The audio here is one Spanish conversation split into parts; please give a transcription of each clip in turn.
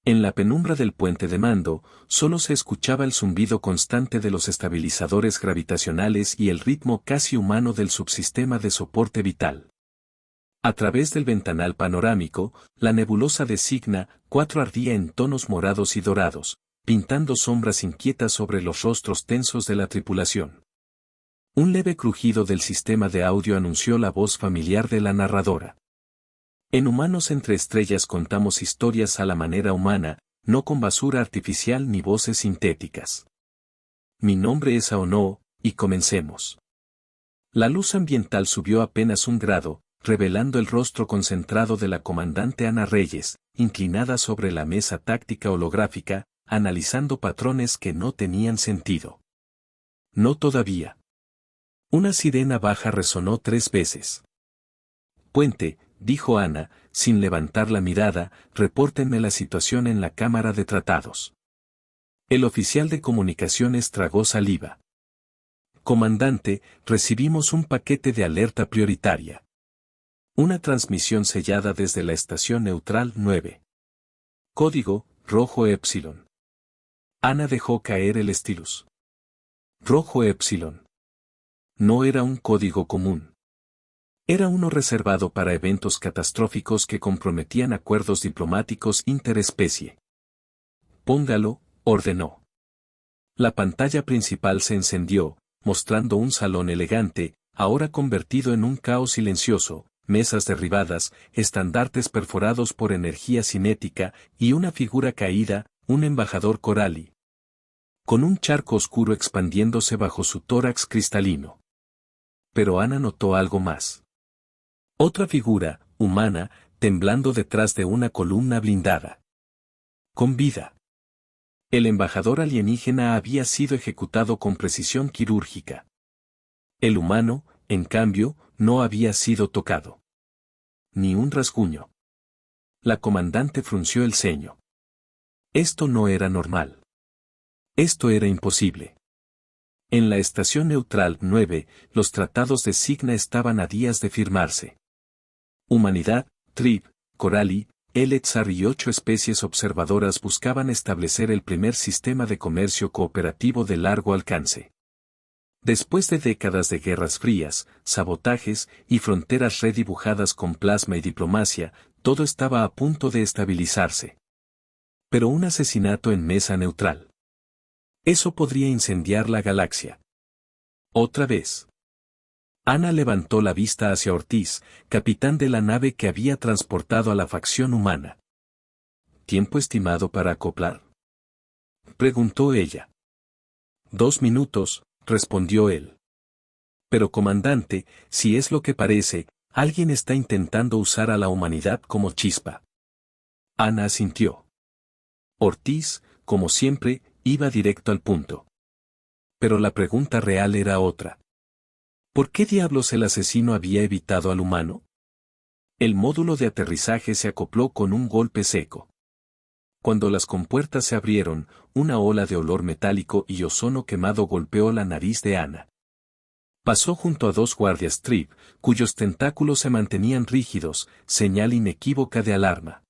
En la penumbra del puente de mando, solo se escuchaba el zumbido constante de los estabilizadores gravitacionales y el ritmo casi humano del subsistema de soporte vital. A través del ventanal panorámico, la nebulosa de Cigna 4 ardía en tonos morados y dorados, pintando sombras inquietas sobre los rostros tensos de la tripulación. Un leve crujido del sistema de audio anunció la voz familiar de la narradora. En Humanos entre Estrellas contamos historias a la manera humana, no con basura artificial ni voces sintéticas. Mi nombre es Aono, y comencemos. La luz ambiental subió apenas 1 grado, revelando el rostro concentrado de la comandante Ana Reyes, inclinada sobre la mesa táctica holográfica, analizando patrones que no tenían sentido. No todavía. Una sirena baja resonó 3 veces. Puente, dijo Ana, sin levantar la mirada, repórtenme la situación en la cámara de tratados. El oficial de comunicaciones tragó saliva. Comandante, recibimos un paquete de alerta prioritaria. Una transmisión sellada desde la estación neutral 9. Código, rojo Epsilon. Ana dejó caer el stylus. Rojo Epsilon. No era un código común. Era uno reservado para eventos catastróficos que comprometían acuerdos diplomáticos interespecie. Póngalo, ordenó. La pantalla principal se encendió, mostrando un salón elegante, ahora convertido en un caos silencioso, mesas derribadas, estandartes perforados por energía cinética, y una figura caída, un embajador Corali. Con un charco oscuro expandiéndose bajo su tórax cristalino. Pero Ana notó algo más. Otra figura, humana, temblando detrás de una columna blindada. Con vida. El embajador alienígena había sido ejecutado con precisión quirúrgica. El humano, en cambio, no había sido tocado. Ni un rasguño. La comandante frunció el ceño. Esto no era normal. Esto era imposible. En la estación neutral 9, los tratados de Cigna estaban a días de firmarse. Humanidad, Trip, Corali, Eletzar y 8 especies observadoras buscaban establecer el primer sistema de comercio cooperativo de largo alcance. Después de décadas de guerras frías, sabotajes y fronteras redibujadas con plasma y diplomacia, todo estaba a punto de estabilizarse. Pero un asesinato en mesa neutral. Eso podría incendiar la galaxia. Otra vez. Ana levantó la vista hacia Ortiz, capitán de la nave que había transportado a la facción humana. ¿Tiempo estimado para acoplar?, preguntó ella. 2 minutos, respondió él. Pero comandante, si es lo que parece, alguien está intentando usar a la humanidad como chispa. Ana asintió. Ortiz, como siempre, iba directo al punto. Pero la pregunta real era otra. ¿Por qué diablos el asesino había evitado al humano? El módulo de aterrizaje se acopló con un golpe seco. Cuando las compuertas se abrieron, una ola de olor metálico y ozono quemado golpeó la nariz de Ana. Pasó junto a 2 guardias Trip, cuyos tentáculos se mantenían rígidos, señal inequívoca de alarma.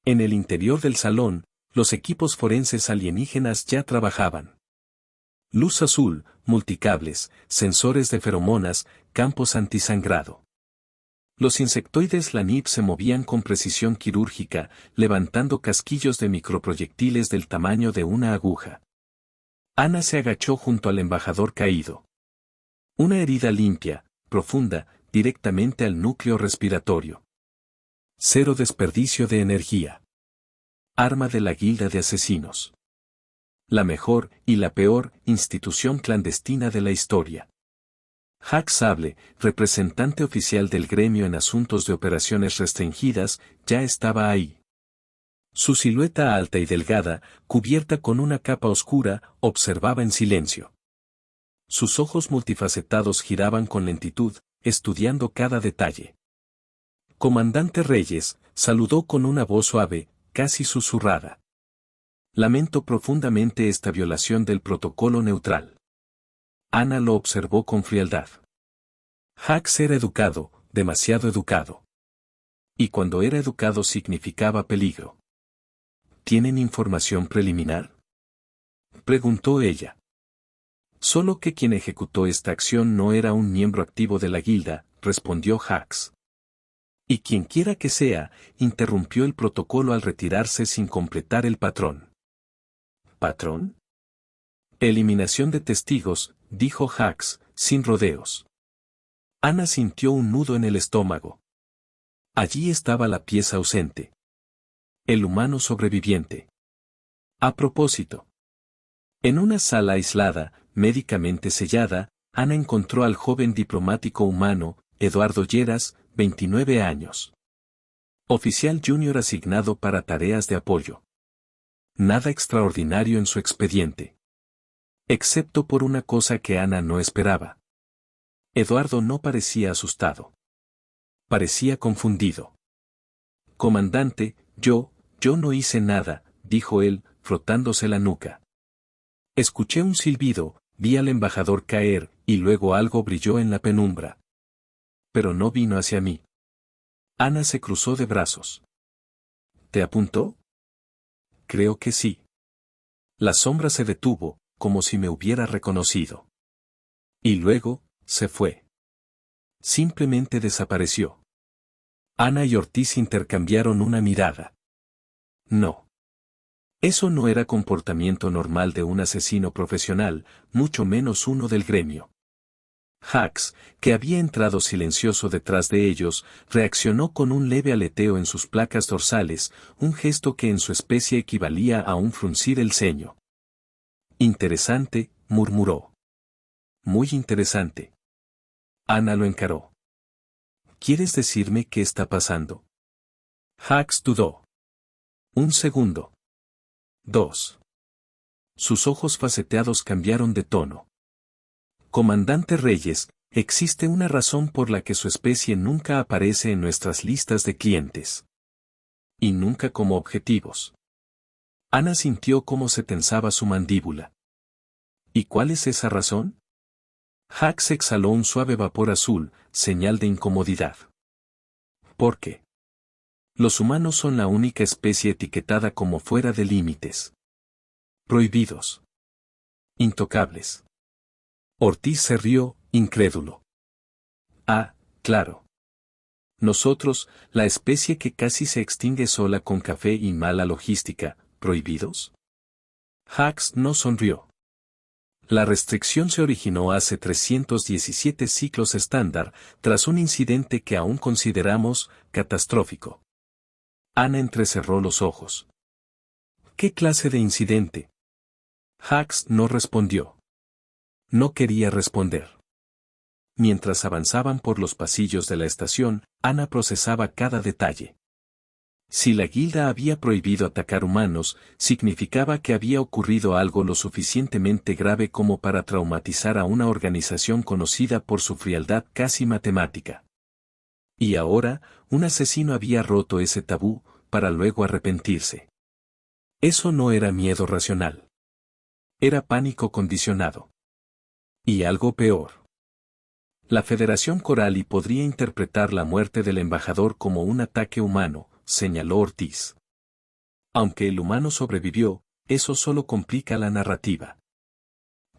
En el interior del salón, los equipos forenses alienígenas ya trabajaban. Luz azul, multicables, sensores de feromonas, campos antisangrado. Los insectoides LANIP se movían con precisión quirúrgica, levantando casquillos de microproyectiles del tamaño de una aguja. Ana se agachó junto al embajador caído. Una herida limpia, profunda, directamente al núcleo respiratorio. 0 desperdicio de energía. Arma de la Guilda de Asesinos. La mejor y la peor institución clandestina de la historia. Hack Sable, representante oficial del gremio en asuntos de operaciones restringidas, ya estaba ahí. Su silueta alta y delgada, cubierta con una capa oscura, observaba en silencio. Sus ojos multifacetados giraban con lentitud, estudiando cada detalle. Comandante Reyes, saludó con una voz suave, casi susurrada. Lamento profundamente esta violación del protocolo neutral. Ana lo observó con frialdad. Hax era educado, demasiado educado. Y cuando era educado significaba peligro. ¿Tienen información preliminar?, preguntó ella. Solo que quien ejecutó esta acción no era un miembro activo de la guilda, respondió Hax. Y quienquiera que sea, interrumpió el protocolo al retirarse sin completar el patrón. ¿Patrón? Eliminación de testigos, dijo Hax, sin rodeos. Ana sintió un nudo en el estómago. Allí estaba la pieza ausente. El humano sobreviviente. A propósito. En una sala aislada, médicamente sellada, Ana encontró al joven diplomático humano, Eduardo Lleras, 29 años. Oficial junior asignado para tareas de apoyo. Nada extraordinario en su expediente. Excepto por una cosa que Ana no esperaba. Eduardo no parecía asustado. Parecía confundido. Comandante, yo no hice nada, dijo él, frotándose la nuca. Escuché un silbido, vi al embajador caer, y luego algo brilló en la penumbra. Pero no vino hacia mí. Ana se cruzó de brazos. ¿Te apuntó? Creo que sí. La sombra se detuvo, como si me hubiera reconocido. Y luego, se fue. Simplemente desapareció. Ana y Ortiz intercambiaron una mirada. No. Eso no era comportamiento normal de un asesino profesional, mucho menos uno del gremio. Hax, que había entrado silencioso detrás de ellos, reaccionó con un leve aleteo en sus placas dorsales, un gesto que en su especie equivalía a un fruncir el ceño. Interesante, murmuró. Muy interesante. Ana lo encaró. ¿Quieres decirme qué está pasando? Hax dudó. Un segundo. 2. Sus ojos faceteados cambiaron de tono. Comandante Reyes, existe una razón por la que su especie nunca aparece en nuestras listas de clientes. Y nunca como objetivos. Ana sintió cómo se tensaba su mandíbula. ¿Y cuál es esa razón? Hax exhaló un suave vapor azul, señal de incomodidad. ¿Por qué? Los humanos son la única especie etiquetada como fuera de límites. Prohibidos. Intocables. Ortiz se rió, incrédulo. Ah, claro. Nosotros, la especie que casi se extingue sola con café y mala logística, ¿prohibidos? Hax no sonrió. La restricción se originó hace 317 ciclos estándar, tras un incidente que aún consideramos catastrófico. Ana entrecerró los ojos. ¿Qué clase de incidente? Hax no respondió. No quería responder. Mientras avanzaban por los pasillos de la estación, Ana procesaba cada detalle. Si la guilda había prohibido atacar humanos, significaba que había ocurrido algo lo suficientemente grave como para traumatizar a una organización conocida por su frialdad casi matemática. Y ahora, un asesino había roto ese tabú, para luego arrepentirse. Eso no era miedo racional. Era pánico condicionado. Y algo peor. La Federación Corali podría interpretar la muerte del embajador como un ataque humano, señaló Ortiz. Aunque el humano sobrevivió, eso solo complica la narrativa.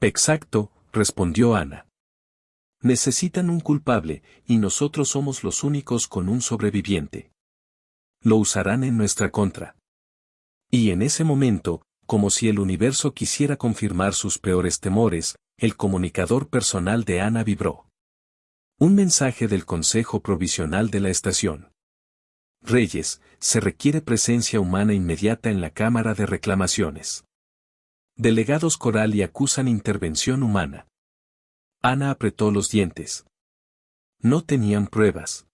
Exacto, respondió Ana. Necesitan un culpable, y nosotros somos los únicos con un sobreviviente. Lo usarán en nuestra contra. Y en ese momento, como si el universo quisiera confirmar sus peores temores, el comunicador personal de Ana vibró. Un mensaje del Consejo Provisional de la estación. Reyes, se requiere presencia humana inmediata en la Cámara de Reclamaciones. Delegados Corali acusan intervención humana. Ana apretó los dientes. No tenían pruebas.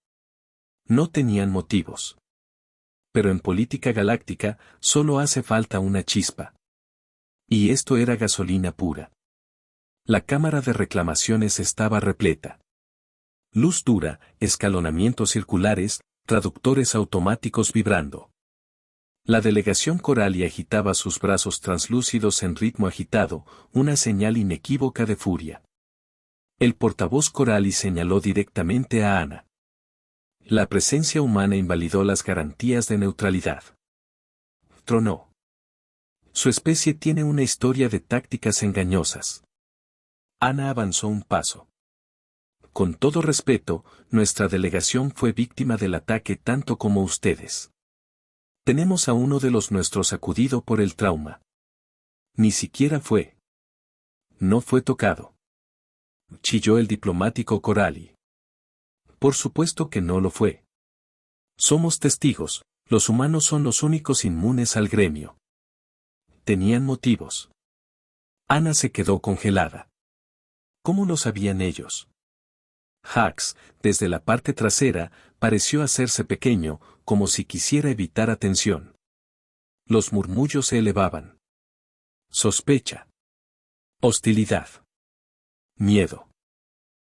No tenían motivos. Pero en política galáctica, solo hace falta una chispa. Y esto era gasolina pura. La Cámara de Reclamaciones estaba repleta. Luz dura, escalonamientos circulares, traductores automáticos vibrando. La delegación Corali agitaba sus brazos translúcidos en ritmo agitado, una señal inequívoca de furia. El portavoz Corali señaló directamente a Ana. La presencia humana invalidó las garantías de neutralidad. Tronó. Su especie tiene una historia de tácticas engañosas. Ana avanzó un paso. Con todo respeto, nuestra delegación fue víctima del ataque tanto como ustedes. Tenemos a uno de los nuestros sacudido por el trauma. Ni siquiera fue. No fue tocado. Chilló el diplomático Corali. Por supuesto que no lo fue. Somos testigos, los humanos son los únicos inmunes al gremio. Tenían motivos. Ana se quedó congelada. ¿Cómo lo sabían ellos? Hax, desde la parte trasera, pareció hacerse pequeño, como si quisiera evitar atención. Los murmullos se elevaban. Sospecha. Hostilidad. Miedo.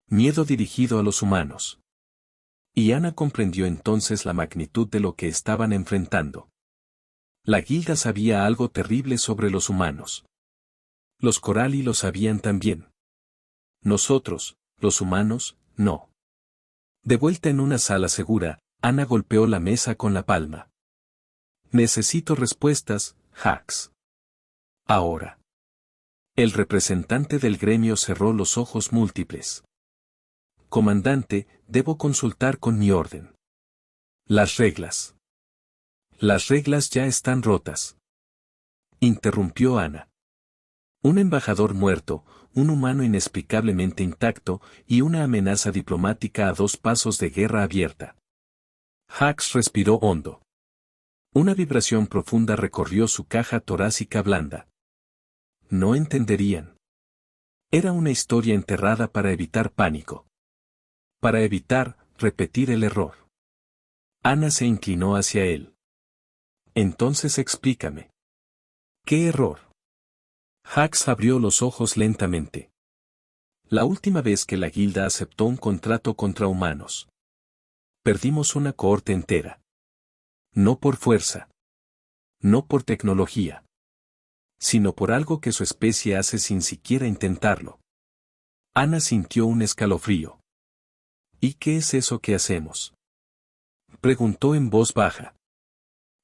Miedo dirigido a los humanos. Y Ana comprendió entonces la magnitud de lo que estaban enfrentando. La guilda sabía algo terrible sobre los humanos. Los Corali lo sabían también. Nosotros, los humanos, no. De vuelta en una sala segura, Ana golpeó la mesa con la palma. Necesito respuestas, Hax. Ahora. El representante del gremio cerró los ojos múltiples. Comandante, debo consultar con mi orden. Las reglas. Las reglas ya están rotas. Interrumpió Ana. Un embajador muerto, un humano inexplicablemente intacto, y una amenaza diplomática a 2 pasos de guerra abierta. Hax respiró hondo. Una vibración profunda recorrió su caja torácica blanda. No entenderían. Era una historia enterrada para evitar pánico. Para evitar repetir el error. Ana se inclinó hacia él. Entonces explícame. ¿Qué error? Hax abrió los ojos lentamente. La última vez que la guilda aceptó un contrato contra humanos. Perdimos una cohorte entera. No por fuerza. No por tecnología. Sino por algo que su especie hace sin siquiera intentarlo. Ana sintió un escalofrío. ¿Y qué es eso que hacemos? Preguntó en voz baja.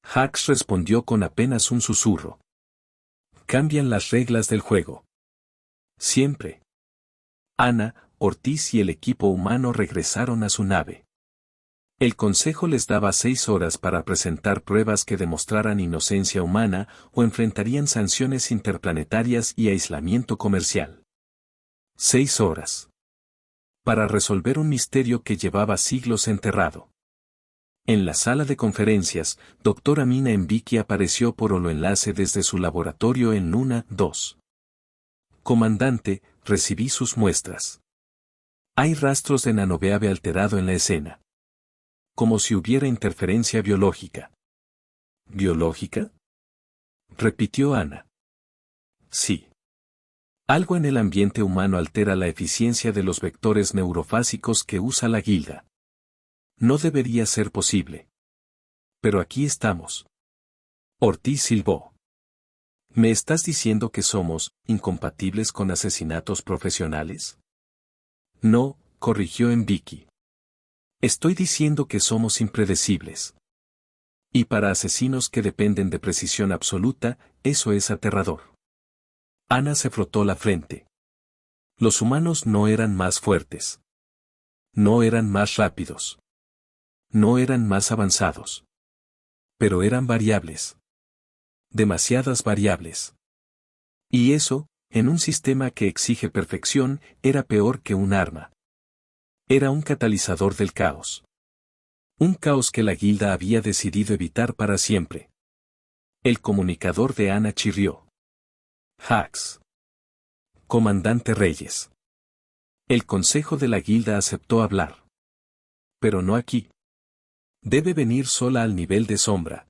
Hax respondió con apenas un susurro. Cambian las reglas del juego. Siempre. Ana, Ortiz y el equipo humano regresaron a su nave. El consejo les daba 6 horas para presentar pruebas que demostraran inocencia humana o enfrentarían sanciones interplanetarias y aislamiento comercial. 6 horas. Para resolver un misterio que llevaba siglos enterrado. En la sala de conferencias, Dr. Amina Mbiki apareció por holoenlace desde su laboratorio en Luna 2. Comandante, recibí sus muestras. Hay rastros de nanobeave alterado en la escena. Como si hubiera interferencia biológica. ¿Biológica? Repitió Ana. Sí. Algo en el ambiente humano altera la eficiencia de los vectores neurofásicos que usa la guilda. No debería ser posible. Pero aquí estamos. Ortiz silbó. ¿Me estás diciendo que somos incompatibles con asesinatos profesionales? No, corrigió Mbiki. Estoy diciendo que somos impredecibles. Y para asesinos que dependen de precisión absoluta, eso es aterrador. Ana se frotó la frente. Los humanos no eran más fuertes. No eran más rápidos. No eran más avanzados. Pero eran variables. Demasiadas variables. Y eso, en un sistema que exige perfección, era peor que un arma. Era un catalizador del caos. Un caos que la guilda había decidido evitar para siempre. El comunicador de Ana chirrió. Hax. Comandante Reyes. El consejo de la guilda aceptó hablar. Pero no aquí. Debe venir sola al nivel de sombra.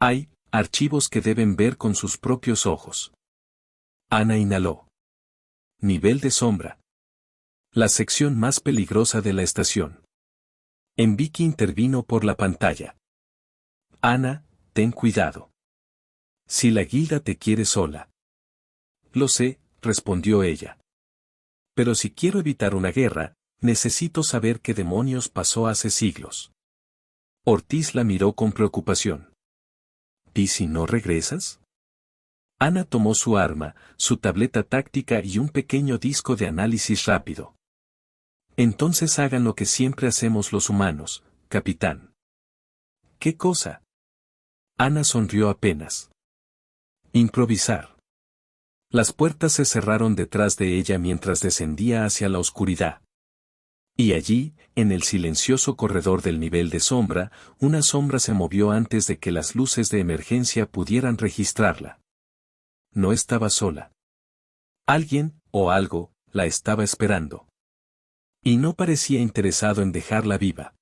Hay archivos que deben ver con sus propios ojos. Ana inhaló. Nivel de sombra. La sección más peligrosa de la estación. Mbiki intervino por la pantalla. Ana, ten cuidado. Si la guilda te quiere sola. Lo sé, respondió ella. Pero si quiero evitar una guerra, necesito saber qué demonios pasó hace siglos. Ortiz la miró con preocupación. ¿Y si no regresas? Ana tomó su arma, su tableta táctica y un pequeño disco de análisis rápido. Entonces hagan lo que siempre hacemos los humanos, capitán. ¿Qué cosa? Ana sonrió apenas. Improvisar. Las puertas se cerraron detrás de ella mientras descendía hacia la oscuridad. Y allí, en el silencioso corredor del nivel de sombra, una sombra se movió antes de que las luces de emergencia pudieran registrarla. No estaba sola. Alguien, o algo, la estaba esperando. Y no parecía interesado en dejarla viva.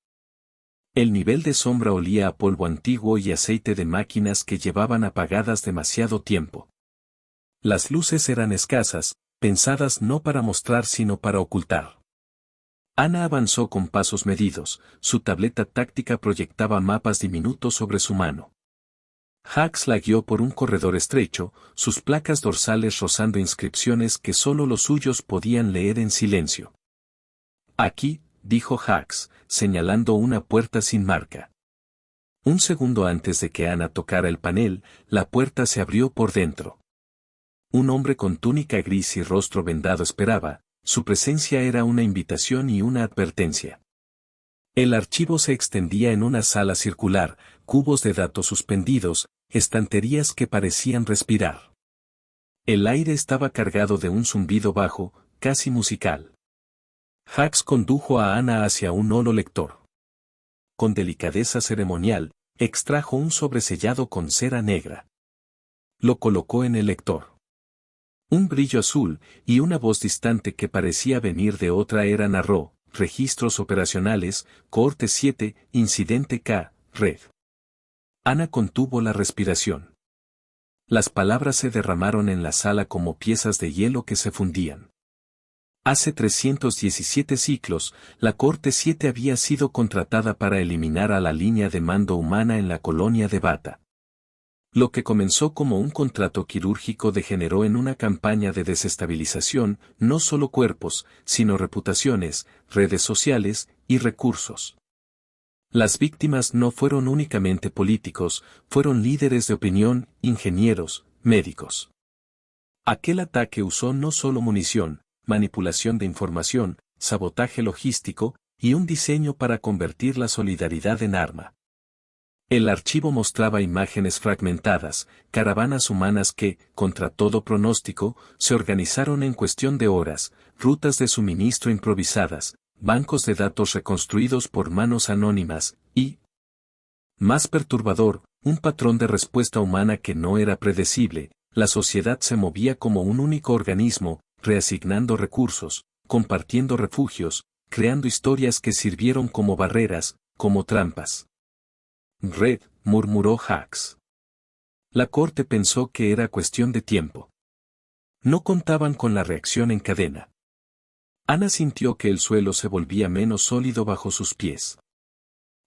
El nivel de sombra olía a polvo antiguo y aceite de máquinas que llevaban apagadas demasiado tiempo. Las luces eran escasas, pensadas no para mostrar sino para ocultar. Ana avanzó con pasos medidos, su tableta táctica proyectaba mapas diminutos sobre su mano. Hax la guió por un corredor estrecho, sus placas dorsales rozando inscripciones que solo los suyos podían leer en silencio. Aquí, dijo Hax, señalando una puerta sin marca. Un segundo antes de que Ana tocara el panel, la puerta se abrió por dentro. Un hombre con túnica gris y rostro vendado esperaba, su presencia era una invitación y una advertencia. El archivo se extendía en una sala circular, cubos de datos suspendidos, estanterías que parecían respirar. El aire estaba cargado de un zumbido bajo, casi musical. Hax condujo a Ana hacia un holo lector. Con delicadeza ceremonial, extrajo un sobresellado con cera negra. Lo colocó en el lector. Un brillo azul, y una voz distante que parecía venir de otra era narró: registros operacionales, cohorte 7, incidente K, red. Ana contuvo la respiración. Las palabras se derramaron en la sala como piezas de hielo que se fundían. Hace 317 ciclos, la Cohorte 7 había sido contratada para eliminar a la línea de mando humana en la colonia de Bata. Lo que comenzó como un contrato quirúrgico degeneró en una campaña de desestabilización, no solo cuerpos, sino reputaciones, redes sociales y recursos. Las víctimas no fueron únicamente políticos, fueron líderes de opinión, ingenieros, médicos. Aquel ataque usó no solo munición, manipulación de información, sabotaje logístico, y un diseño para convertir la solidaridad en arma. El archivo mostraba imágenes fragmentadas, caravanas humanas que, contra todo pronóstico, se organizaron en cuestión de horas, rutas de suministro improvisadas, bancos de datos reconstruidos por manos anónimas, y, más perturbador, un patrón de respuesta humana que no era predecible. La sociedad se movía como un único organismo, reasignando recursos, compartiendo refugios, creando historias que sirvieron como barreras, como trampas. Red, murmuró Hax. La corte pensó que era cuestión de tiempo. No contaban con la reacción en cadena. Ana sintió que el suelo se volvía menos sólido bajo sus pies.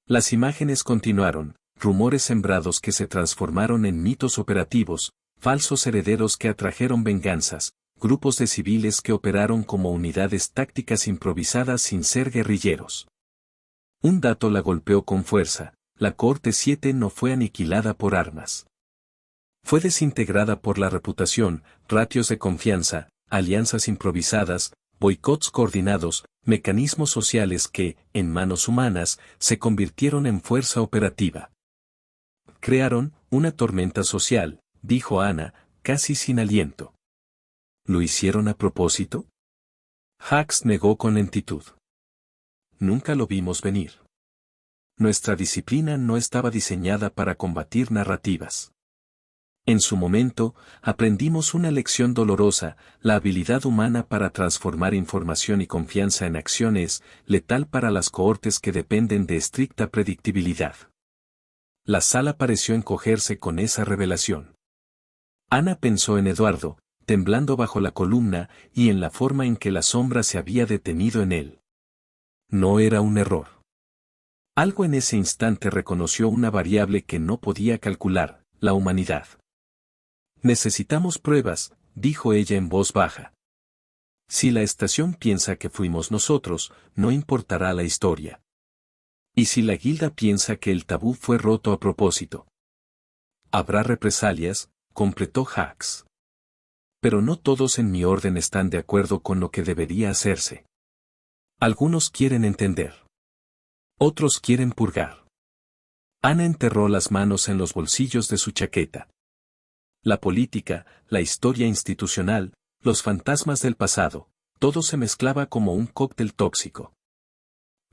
Las imágenes continuaron, rumores sembrados que se transformaron en mitos operativos, falsos herederos que atrajeron venganzas, grupos de civiles que operaron como unidades tácticas improvisadas sin ser guerrilleros. Un dato la golpeó con fuerza: la Cohorte 7 no fue aniquilada por armas. Fue desintegrada por la reputación, ratios de confianza, alianzas improvisadas, boicots coordinados, mecanismos sociales que, en manos humanas, se convirtieron en fuerza operativa. Crearon una tormenta social, dijo Ana, casi sin aliento. ¿Lo hicieron a propósito? Hax negó con lentitud. Nunca lo vimos venir. Nuestra disciplina no estaba diseñada para combatir narrativas. En su momento, aprendimos una lección dolorosa: la habilidad humana para transformar información y confianza en acción es letal para las cohortes que dependen de estricta predictibilidad. La sala pareció encogerse con esa revelación. Ana pensó en Eduardo, temblando bajo la columna, y en la forma en que la sombra se había detenido en él. No era un error. Algo en ese instante reconoció una variable que no podía calcular: la humanidad. Necesitamos pruebas, dijo ella en voz baja. Si la estación piensa que fuimos nosotros, no importará la historia. Y si la guilda piensa que el tabú fue roto a propósito, habrá represalias, completó Hax. Pero no todos en mi orden están de acuerdo con lo que debería hacerse. Algunos quieren entender. Otros quieren purgar. Ana enterró las manos en los bolsillos de su chaqueta. La política, la historia institucional, los fantasmas del pasado, todo se mezclaba como un cóctel tóxico.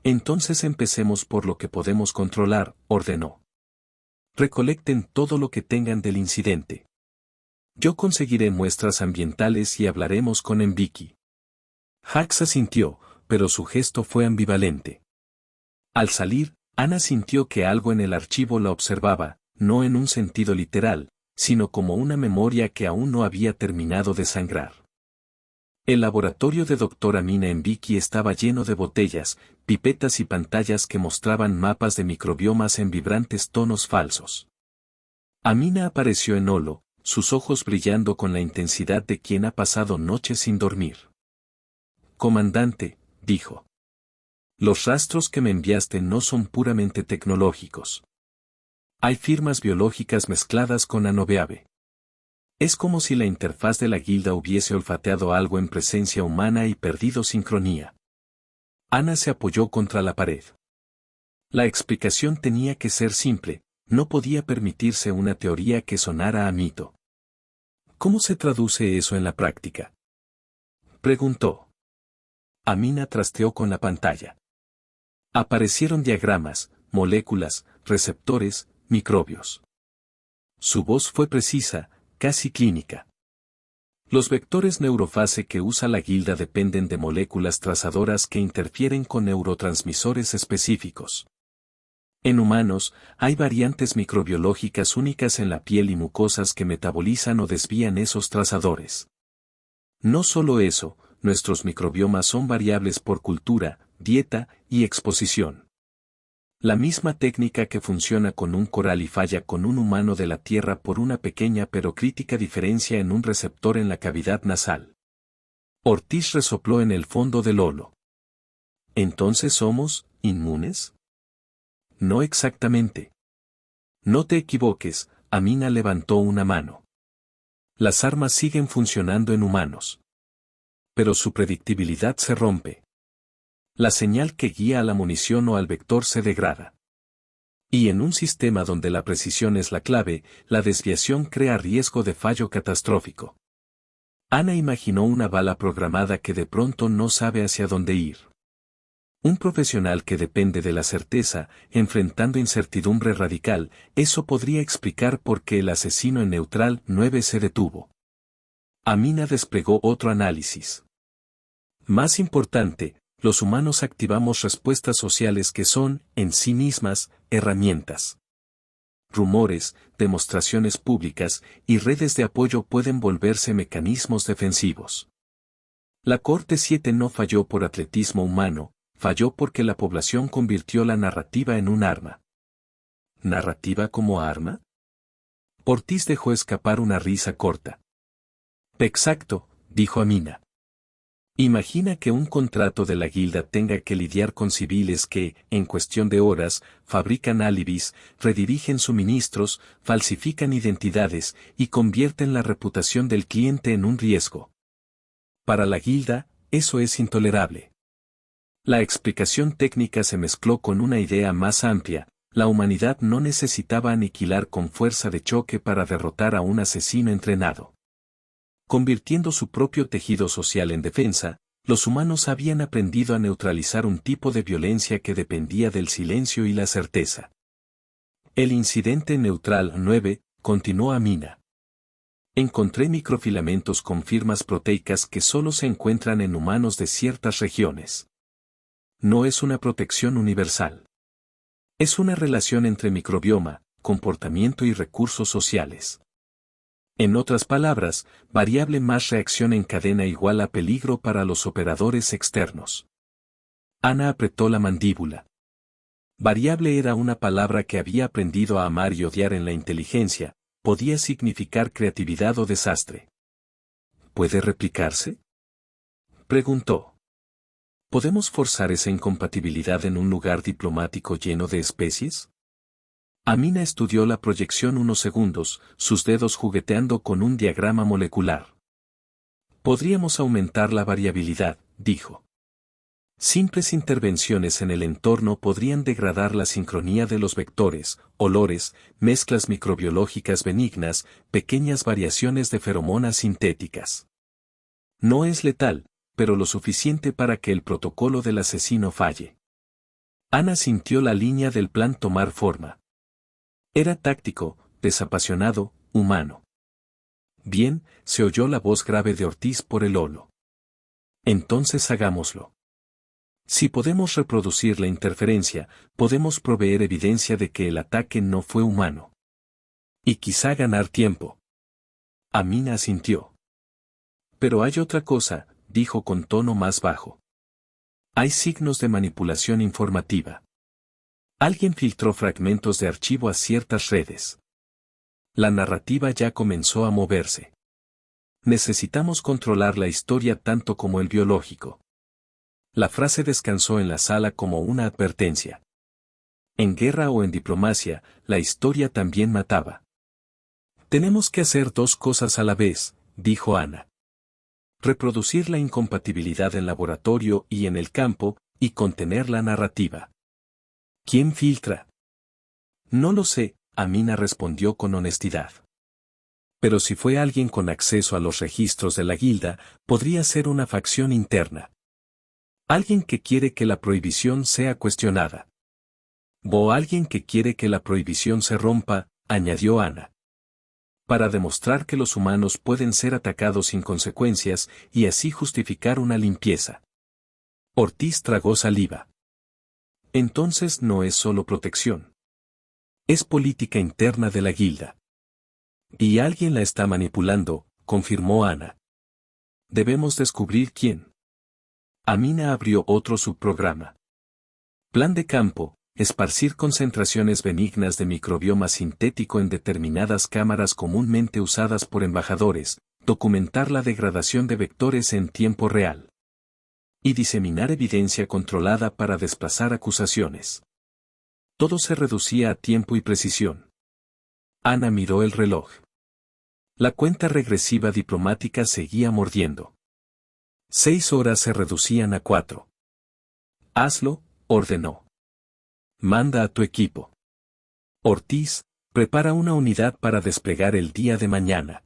Entonces empecemos por lo que podemos controlar, ordenó. Recolecten todo lo que tengan del incidente. Yo conseguiré muestras ambientales y hablaremos con Enviki. Hax asintió, pero su gesto fue ambivalente. Al salir, Ana sintió que algo en el archivo la observaba, no en un sentido literal, sino como una memoria que aún no había terminado de sangrar. El laboratorio de doctora Amina Enviki estaba lleno de botellas, pipetas y pantallas que mostraban mapas de microbiomas en vibrantes tonos falsos. Amina apareció en holo, sus ojos brillando con la intensidad de quien ha pasado noches sin dormir. Comandante, dijo. Los rastros que me enviaste no son puramente tecnológicos. Hay firmas biológicas mezcladas con nanobeave. Es como si la interfaz de la guilda hubiese olfateado algo en presencia humana y perdido sincronía. Ana se apoyó contra la pared. La explicación tenía que ser simple, no podía permitirse una teoría que sonara a mito. ¿Cómo se traduce eso en la práctica? Preguntó. Amina trasteó con la pantalla. Aparecieron diagramas, moléculas, receptores, microbios. Su voz fue precisa, casi clínica. Los vectores neurofase que usa la guilda dependen de moléculas trazadoras que interfieren con neurotransmisores específicos. En humanos, hay variantes microbiológicas únicas en la piel y mucosas que metabolizan o desvían esos trazadores. No solo eso, nuestros microbiomas son variables por cultura, dieta y exposición. La misma técnica que funciona con un coral y falla con un humano de la Tierra por una pequeña pero crítica diferencia en un receptor en la cavidad nasal. Ortiz resopló en el fondo del holo. ¿Entonces somos inmunes? No exactamente. No te equivoques, Amina levantó una mano. Las armas siguen funcionando en humanos. Pero su predictibilidad se rompe. La señal que guía a la munición o al vector se degrada. Y en un sistema donde la precisión es la clave, la desviación crea riesgo de fallo catastrófico. Ana imaginó una bala programada que de pronto no sabe hacia dónde ir. Un profesional que depende de la certeza, enfrentando incertidumbre radical, eso podría explicar por qué el asesino en Neutral 9 se detuvo. Amina desplegó otro análisis. Más importante, los humanos activamos respuestas sociales que son, en sí mismas, herramientas. Rumores, demostraciones públicas y redes de apoyo pueden volverse mecanismos defensivos. La Corte 7 no falló por atletismo humano, falló porque la población convirtió la narrativa en un arma. ¿Narrativa como arma? Ortiz dejó escapar una risa corta. Exacto, dijo Amina. Imagina que un contrato de la guilda tenga que lidiar con civiles que, en cuestión de horas, fabrican álibis, redirigen suministros, falsifican identidades y convierten la reputación del cliente en un riesgo. Para la guilda, eso es intolerable. La explicación técnica se mezcló con una idea más amplia: la humanidad no necesitaba aniquilar con fuerza de choque para derrotar a un asesino entrenado. Convirtiendo su propio tejido social en defensa, los humanos habían aprendido a neutralizar un tipo de violencia que dependía del silencio y la certeza. El incidente Neutral 9, continuó Amina. Encontré microfilamentos con firmas proteicas que solo se encuentran en humanos de ciertas regiones. No es una protección universal. Es una relación entre microbioma, comportamiento y recursos sociales. En otras palabras, variable más reacción en cadena igual a peligro para los operadores externos. Ana apretó la mandíbula. Variable era una palabra que había aprendido a amar y odiar en la inteligencia, podía significar creatividad o desastre. ¿Puede replicarse?, preguntó. ¿Podemos forzar esa incompatibilidad en un lugar diplomático lleno de especies? Amina estudió la proyección unos segundos, sus dedos jugueteando con un diagrama molecular. Podríamos aumentar la variabilidad, dijo. Simples intervenciones en el entorno podrían degradar la sincronía de los vectores, olores, mezclas microbiológicas benignas, pequeñas variaciones de feromonas sintéticas. No es letal, pero lo suficiente para que el protocolo del asesino falle. Ana sintió la línea del plan tomar forma. Era táctico, desapasionado, humano. Bien, se oyó la voz grave de Ortiz por el holo. Entonces hagámoslo. Si podemos reproducir la interferencia, podemos proveer evidencia de que el ataque no fue humano. Y quizá ganar tiempo. Amina asintió. Pero hay otra cosa, dijo con tono más bajo. Hay signos de manipulación informativa. Alguien filtró fragmentos de archivo a ciertas redes. La narrativa ya comenzó a moverse. Necesitamos controlar la historia tanto como el biológico. La frase descansó en la sala como una advertencia. En guerra o en diplomacia, la historia también mataba. Tenemos que hacer dos cosas a la vez, dijo Ana. Reproducir la incompatibilidad en laboratorio y en el campo, y contener la narrativa. ¿Quién filtra? No lo sé, Amina respondió con honestidad. Pero si fue alguien con acceso a los registros de la guilda, podría ser una facción interna. Alguien que quiere que la prohibición sea cuestionada. O alguien que quiere que la prohibición se rompa, añadió Ana. Para demostrar que los humanos pueden ser atacados sin consecuencias y así justificar una limpieza. Ortiz tragó saliva. Entonces no es solo protección. Es política interna de la guilda. Y alguien la está manipulando, confirmó Ana. Debemos descubrir quién. Amina abrió otro subprograma. Plan de campo, esparcir concentraciones benignas de microbioma sintético en determinadas cámaras comúnmente usadas por embajadores, documentar la degradación de vectores en tiempo real. Y diseminar evidencia controlada para desplazar acusaciones. Todo se reducía a tiempo y precisión. Ana miró el reloj. La cuenta regresiva diplomática seguía mordiendo. 6 horas se reducían a 4. Hazlo, ordenó. Manda a tu equipo. Ortiz, prepara una unidad para desplegar el día de mañana.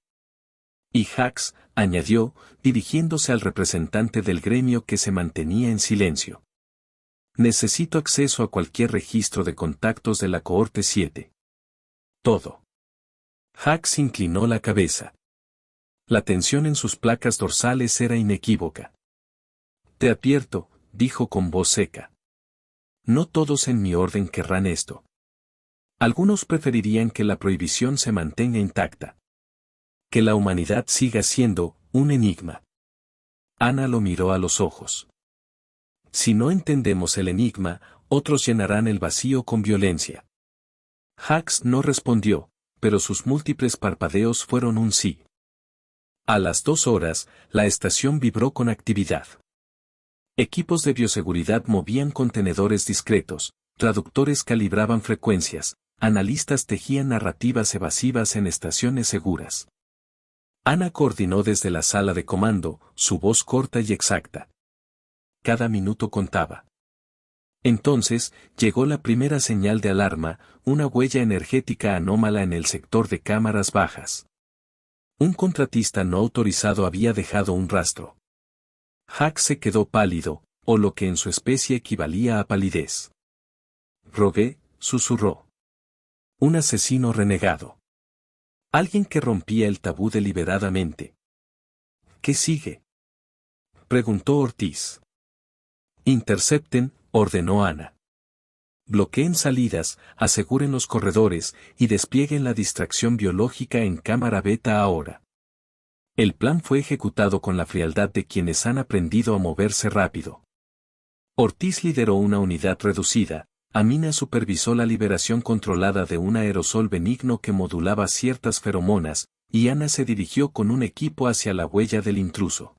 Y Hax, añadió, dirigiéndose al representante del gremio que se mantenía en silencio. Necesito acceso a cualquier registro de contactos de la cohorte 7. Todo. Hax inclinó la cabeza. La tensión en sus placas dorsales era inequívoca. Te advierto, dijo con voz seca. No todos en mi orden querrán esto. Algunos preferirían que la prohibición se mantenga intacta. Que la humanidad siga siendo un enigma. Ana lo miró a los ojos. Si no entendemos el enigma, otros llenarán el vacío con violencia. Hax no respondió, pero sus múltiples parpadeos fueron un sí. A las 2 horas, la estación vibró con actividad. Equipos de bioseguridad movían contenedores discretos, traductores calibraban frecuencias, analistas tejían narrativas evasivas en estaciones seguras. Ana coordinó desde la sala de comando, su voz corta y exacta. Cada minuto contaba. Entonces, llegó la primera señal de alarma, una huella energética anómala en el sector de cámaras bajas. Un contratista no autorizado había dejado un rastro. Hax se quedó pálido, o lo que en su especie equivalía a palidez. Rogué, susurró. Un asesino renegado. Alguien que rompía el tabú deliberadamente. ¿Qué sigue? Preguntó Ortiz. Intercepten, ordenó Ana. Bloqueen salidas, aseguren los corredores, y desplieguen la distracción biológica en cámara beta ahora. El plan fue ejecutado con la frialdad de quienes han aprendido a moverse rápido. Ortiz lideró una unidad reducida, Amina supervisó la liberación controlada de un aerosol benigno que modulaba ciertas feromonas, y Ana se dirigió con un equipo hacia la huella del intruso.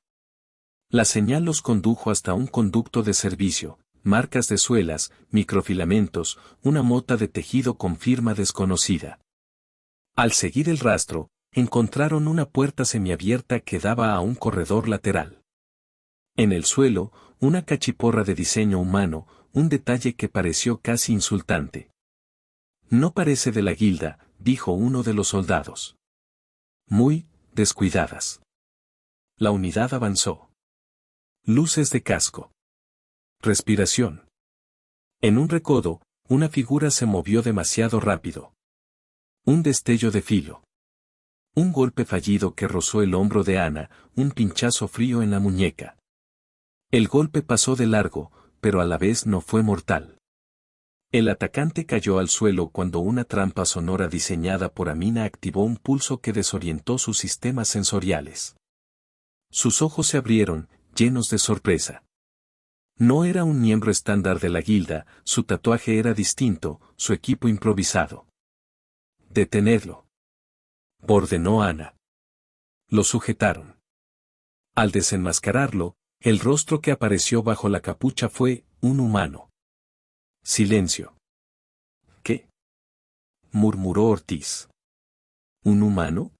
La señal los condujo hasta un conducto de servicio, marcas de suelas, microfilamentos, una mota de tejido con firma desconocida. Al seguir el rastro, encontraron una puerta semiabierta que daba a un corredor lateral. En el suelo, una cachiporra de diseño humano, un detalle que pareció casi insultante. No parece de la guilda, dijo uno de los soldados. Muy descuidadas. La unidad avanzó. Luces de casco. Respiración. En un recodo, una figura se movió demasiado rápido. Un destello de filo. Un golpe fallido que rozó el hombro de Ana, un pinchazo frío en la muñeca. El golpe pasó de largo, pero a la vez no fue mortal. El atacante cayó al suelo cuando una trampa sonora diseñada por Amina activó un pulso que desorientó sus sistemas sensoriales. Sus ojos se abrieron, llenos de sorpresa. No era un miembro estándar de la guilda, su tatuaje era distinto, su equipo improvisado. «Detenedlo», ordenó Ana. Lo sujetaron. Al desenmascararlo, el rostro que apareció bajo la capucha fue un humano. Silencio. ¿Qué?, murmuró Ortiz. ¿Un humano?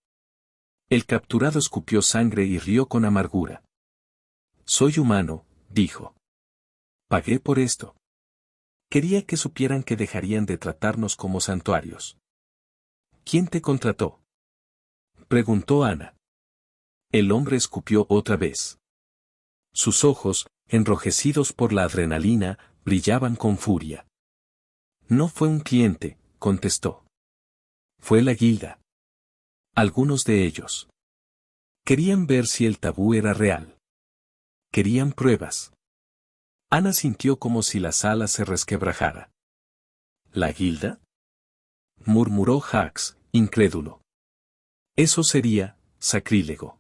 El capturado escupió sangre y rió con amargura. Soy humano, dijo. Pagué por esto. Quería que supieran que dejarían de tratarnos como santuarios. ¿Quién te contrató?, preguntó Ana. El hombre escupió otra vez. Sus ojos, enrojecidos por la adrenalina, brillaban con furia. No fue un cliente, contestó. Fue la guilda. Algunos de ellos. Querían ver si el tabú era real. Querían pruebas. Ana sintió como si la sala se resquebrajara. ¿La guilda?, murmuró Hax, incrédulo. Eso sería sacrílego.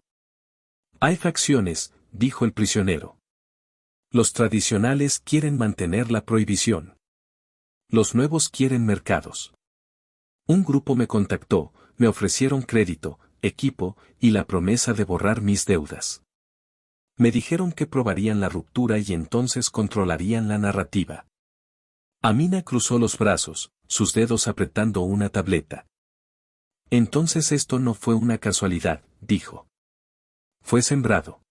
Hay facciones, dijo el prisionero. Los tradicionales quieren mantener la prohibición. Los nuevos quieren mercados. Un grupo me contactó, me ofrecieron crédito, equipo, y la promesa de borrar mis deudas. Me dijeron que probarían la ruptura y entonces controlarían la narrativa. Amina cruzó los brazos, sus dedos apretando una tableta. Entonces esto no fue una casualidad, dijo. Fue sembrado.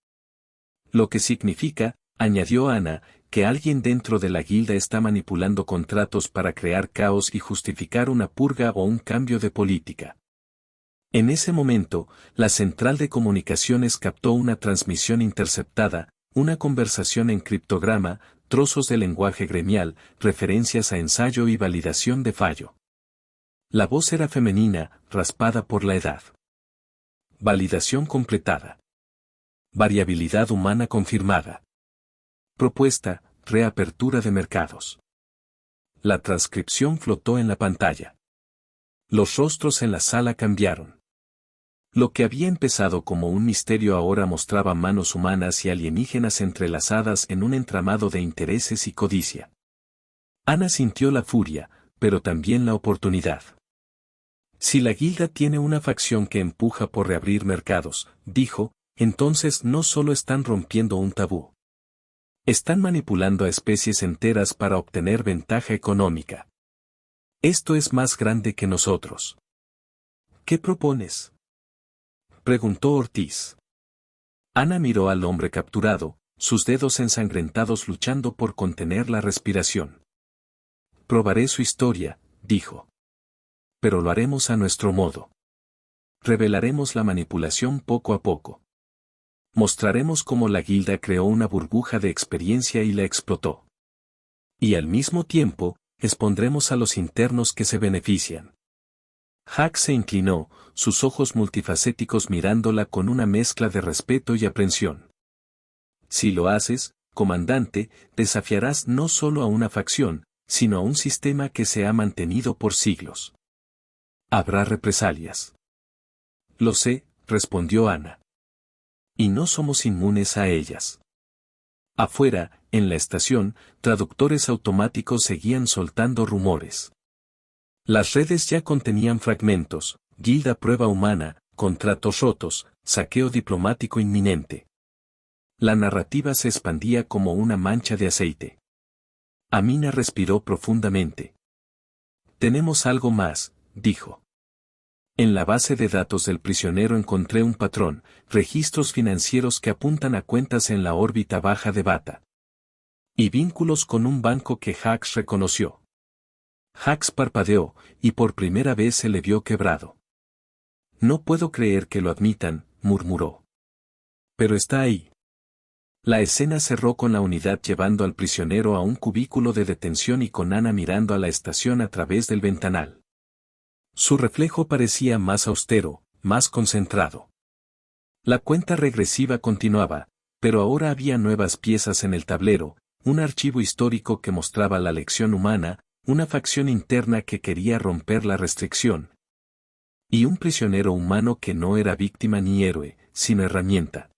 Lo que significa, añadió Ana, que alguien dentro de la guilda está manipulando contratos para crear caos y justificar una purga o un cambio de política. En ese momento, la central de comunicaciones captó una transmisión interceptada, una conversación en criptograma, trozos de lenguaje gremial, referencias a ensayo y validación de fallo. La voz era femenina, raspada por la edad. Validación completada. Variabilidad humana confirmada. Propuesta, reapertura de mercados. La transcripción flotó en la pantalla. Los rostros en la sala cambiaron. Lo que había empezado como un misterio ahora mostraba manos humanas y alienígenas entrelazadas en un entramado de intereses y codicia. Ana sintió la furia, pero también la oportunidad. Si la guilda tiene una facción que empuja por reabrir mercados, dijo, entonces no solo están rompiendo un tabú. Están manipulando a especies enteras para obtener ventaja económica. Esto es más grande que nosotros. ¿Qué propones?, preguntó Ortiz. Ana miró al hombre capturado, sus dedos ensangrentados luchando por contener la respiración. Probaré su historia, dijo. Pero lo haremos a nuestro modo. Revelaremos la manipulación poco a poco. Mostraremos cómo la guilda creó una burbuja de experiencia y la explotó. Y al mismo tiempo, expondremos a los internos que se benefician. Hax se inclinó, sus ojos multifacéticos mirándola con una mezcla de respeto y aprensión. Si lo haces, comandante, desafiarás no solo a una facción, sino a un sistema que se ha mantenido por siglos. Habrá represalias. Lo sé, respondió Ana. Y no somos inmunes a ellas. Afuera, en la estación, traductores automáticos seguían soltando rumores. Las redes ya contenían fragmentos, guilda prueba humana, contratos rotos, saqueo diplomático inminente. La narrativa se expandía como una mancha de aceite. Amina respiró profundamente. Tenemos algo más, dijo. En la base de datos del prisionero encontré un patrón, registros financieros que apuntan a cuentas en la órbita baja de Bata. Y vínculos con un banco que Hax reconoció. Hax parpadeó, y por primera vez se le vio quebrado. No puedo creer que lo admitan, murmuró. Pero está ahí. La escena cerró con la unidad llevando al prisionero a un cubículo de detención y con Ana mirando a la estación a través del ventanal. Su reflejo parecía más austero, más concentrado. La cuenta regresiva continuaba, pero ahora había nuevas piezas en el tablero, un archivo histórico que mostraba la lección humana, una facción interna que quería romper la restricción. Y un prisionero humano que no era víctima ni héroe, sino herramienta.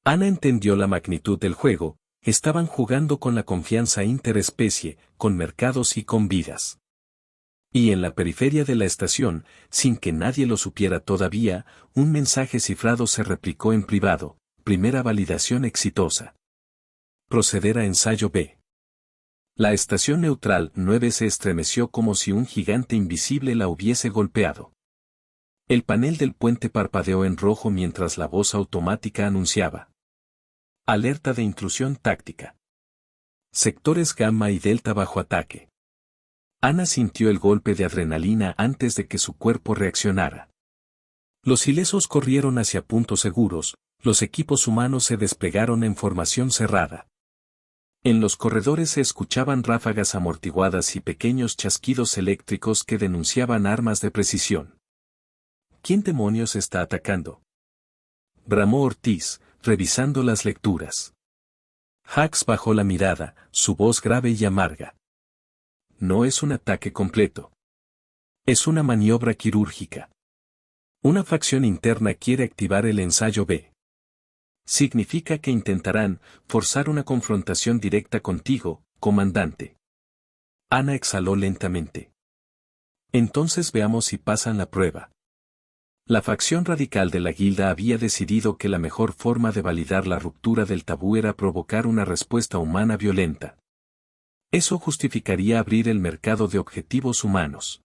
Ana entendió la magnitud del juego, estaban jugando con la confianza interespecie, con mercados y con vidas. Y en la periferia de la estación, sin que nadie lo supiera todavía, un mensaje cifrado se replicó en privado, primera validación exitosa. Proceder a ensayo B. La estación neutral 9 se estremeció como si un gigante invisible la hubiese golpeado. El panel del puente parpadeó en rojo mientras la voz automática anunciaba. Alerta de intrusión táctica. Sectores gamma y delta bajo ataque. Ana sintió el golpe de adrenalina antes de que su cuerpo reaccionara. Los ilesos corrieron hacia puntos seguros, los equipos humanos se desplegaron en formación cerrada. En los corredores se escuchaban ráfagas amortiguadas y pequeños chasquidos eléctricos que denunciaban armas de precisión. ¿Quién demonios está atacando?, bramó Ortiz, revisando las lecturas. Hax bajó la mirada, su voz grave y amarga. No es un ataque completo. Es una maniobra quirúrgica. Una facción interna quiere activar el ensayo B. Significa que intentarán forzar una confrontación directa contigo, comandante. Ana exhaló lentamente. Entonces veamos si pasan la prueba. La facción radical de la Guilda había decidido que la mejor forma de validar la ruptura del tabú era provocar una respuesta humana violenta. Eso justificaría abrir el mercado de objetivos humanos.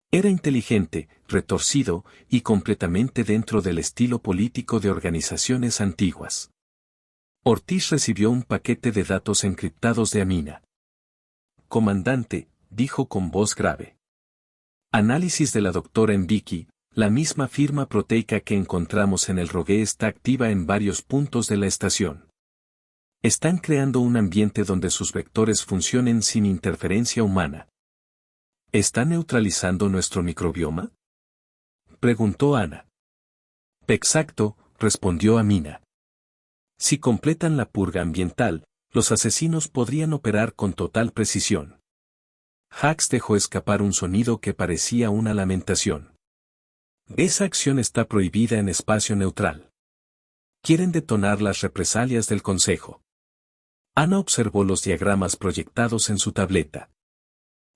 Era inteligente, retorcido, y completamente dentro del estilo político de organizaciones antiguas. Ortiz recibió un paquete de datos encriptados de Amina. Comandante, dijo con voz grave. Análisis de la doctora Mbiki, la misma firma proteica que encontramos en el Rogue está activa en varios puntos de la estación. Están creando un ambiente donde sus vectores funcionen sin interferencia humana. ¿Está neutralizando nuestro microbioma?, preguntó Ana. Exacto, respondió Amina. Si completan la purga ambiental, los asesinos podrían operar con total precisión. Hax dejó escapar un sonido que parecía una lamentación. Esa acción está prohibida en espacio neutral. Quieren detonar las represalias del Consejo. Ana observó los diagramas proyectados en su tableta.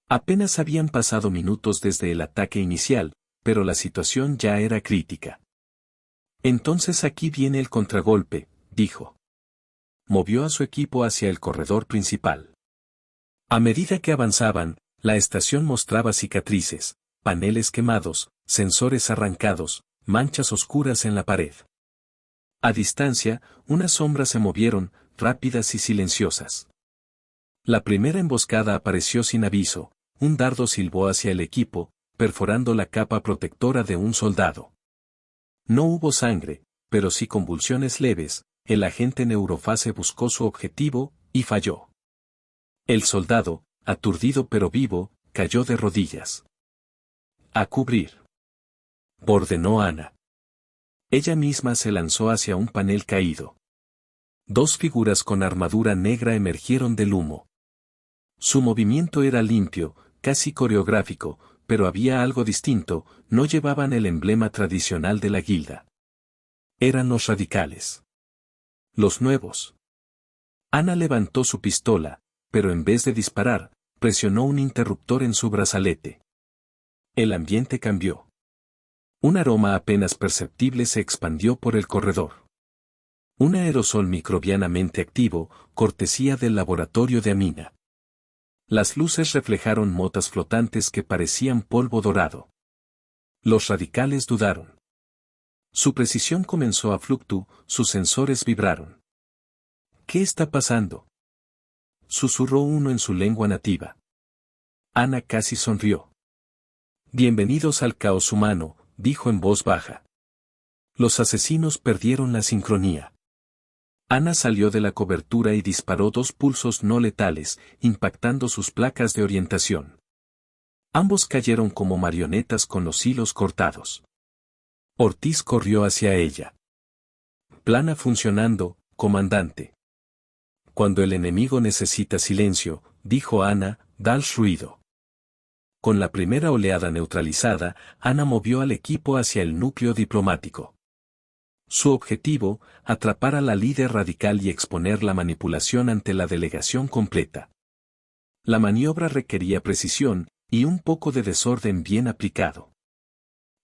Apenas habían pasado minutos desde el ataque inicial, pero la situación ya era crítica. Entonces aquí viene el contragolpe, dijo. Movió a su equipo hacia el corredor principal. A medida que avanzaban, la estación mostraba cicatrices, paneles quemados, sensores arrancados, manchas oscuras en la pared. A distancia, unas sombras se movieron, rápidas y silenciosas. La primera emboscada apareció sin aviso, un dardo silbó hacia el equipo, perforando la capa protectora de un soldado. No hubo sangre, pero sí convulsiones leves, el agente neurofase buscó su objetivo, y falló. El soldado, aturdido pero vivo, cayó de rodillas. A cubrir, ordenó Ana. Ella misma se lanzó hacia un panel caído. Dos figuras con armadura negra emergieron del humo. Su movimiento era limpio, casi coreográfico, pero había algo distinto, no llevaban el emblema tradicional de la Guilda. Eran los radicales. Los nuevos. Ana levantó su pistola, pero en vez de disparar, presionó un interruptor en su brazalete. El ambiente cambió. Un aroma apenas perceptible se expandió por el corredor. Un aerosol microbianamente activo, cortesía del laboratorio de Amina. Las luces reflejaron motas flotantes que parecían polvo dorado. Los radicales dudaron. Su precisión comenzó a fluctuar, sus sensores vibraron. ¿Qué está pasando?, susurró uno en su lengua nativa. Ana casi sonrió. Bienvenidos al caos humano, dijo en voz baja. Los asesinos perdieron la sincronía. Ana salió de la cobertura y disparó 2 pulsos no letales, impactando sus placas de orientación. Ambos cayeron como marionetas con los hilos cortados. Ortiz corrió hacia ella. Plana funcionando, comandante. Cuando el enemigo necesita silencio, dijo Ana, da ruido. Con la primera oleada neutralizada, Ana movió al equipo hacia el núcleo diplomático. Su objetivo, atrapar a la líder radical y exponer la manipulación ante la delegación completa. La maniobra requería precisión y un poco de desorden bien aplicado.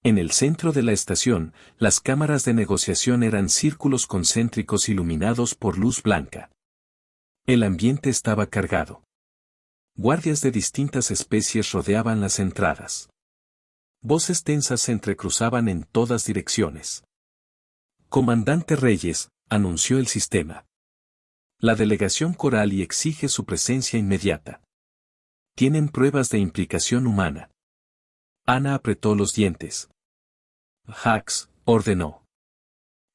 En el centro de la estación, las cámaras de negociación eran círculos concéntricos iluminados por luz blanca. El ambiente estaba cargado. Guardias de distintas especies rodeaban las entradas. Voces tensas se entrecruzaban en todas direcciones. Comandante Reyes, anunció el sistema. La delegación Corali exige su presencia inmediata. Tienen pruebas de implicación humana. Ana apretó los dientes. Hax, ordenó.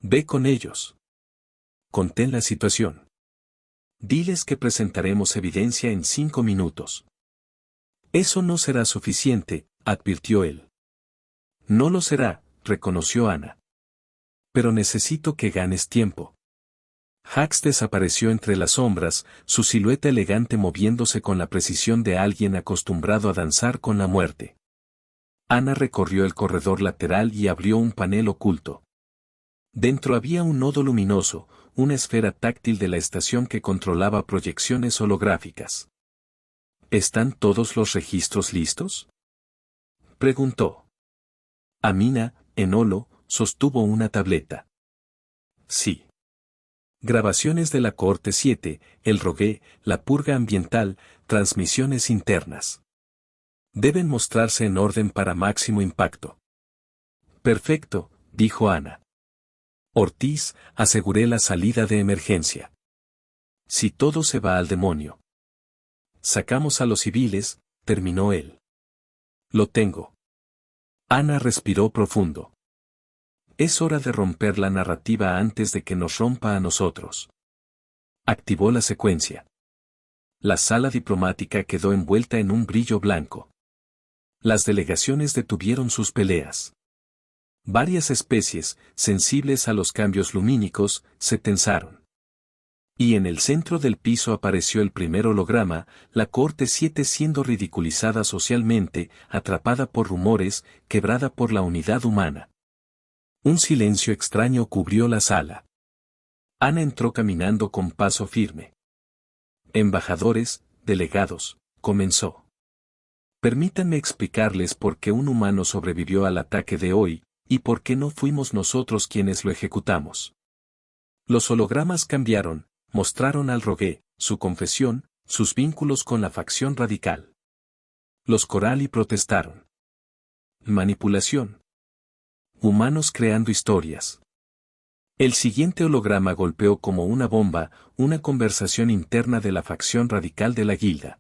Ve con ellos. Contén la situación. Diles que presentaremos evidencia en 5 minutos. Eso no será suficiente, advirtió él. No lo será, reconoció Ana. Pero necesito que ganes tiempo. Hax desapareció entre las sombras, su silueta elegante moviéndose con la precisión de alguien acostumbrado a danzar con la muerte. Ana recorrió el corredor lateral y abrió un panel oculto. Dentro había un nodo luminoso, una esfera táctil de la estación que controlaba proyecciones holográficas. ¿Están todos los registros listos?, preguntó. Amina, en holo, sostuvo una tableta. Sí. Grabaciones de la Corte 7, el Rogue, la purga ambiental, transmisiones internas. Deben mostrarse en orden para máximo impacto. Perfecto, dijo Ana. Ortiz, aseguré la salida de emergencia. Si todo se va al demonio. Sacamos a los civiles, terminó él. Lo tengo. Ana respiró profundo. Es hora de romper la narrativa antes de que nos rompa a nosotros. Activó la secuencia. La sala diplomática quedó envuelta en un brillo blanco. Las delegaciones detuvieron sus peleas. Varias especies, sensibles a los cambios lumínicos, se tensaron. Y en el centro del piso apareció el primer holograma, la Corte 7 siendo ridiculizada socialmente, atrapada por rumores, quebrada por la unidad humana. Un silencio extraño cubrió la sala. Ana entró caminando con paso firme. Embajadores, delegados, comenzó. Permítanme explicarles por qué un humano sobrevivió al ataque de hoy, y por qué no fuimos nosotros quienes lo ejecutamos. Los hologramas cambiaron, mostraron al Rogue, su confesión, sus vínculos con la facción radical. Los Corali protestaron. Manipulación. Humanos creando historias. El siguiente holograma golpeó como una bomba, una conversación interna de la facción radical de la Guilda.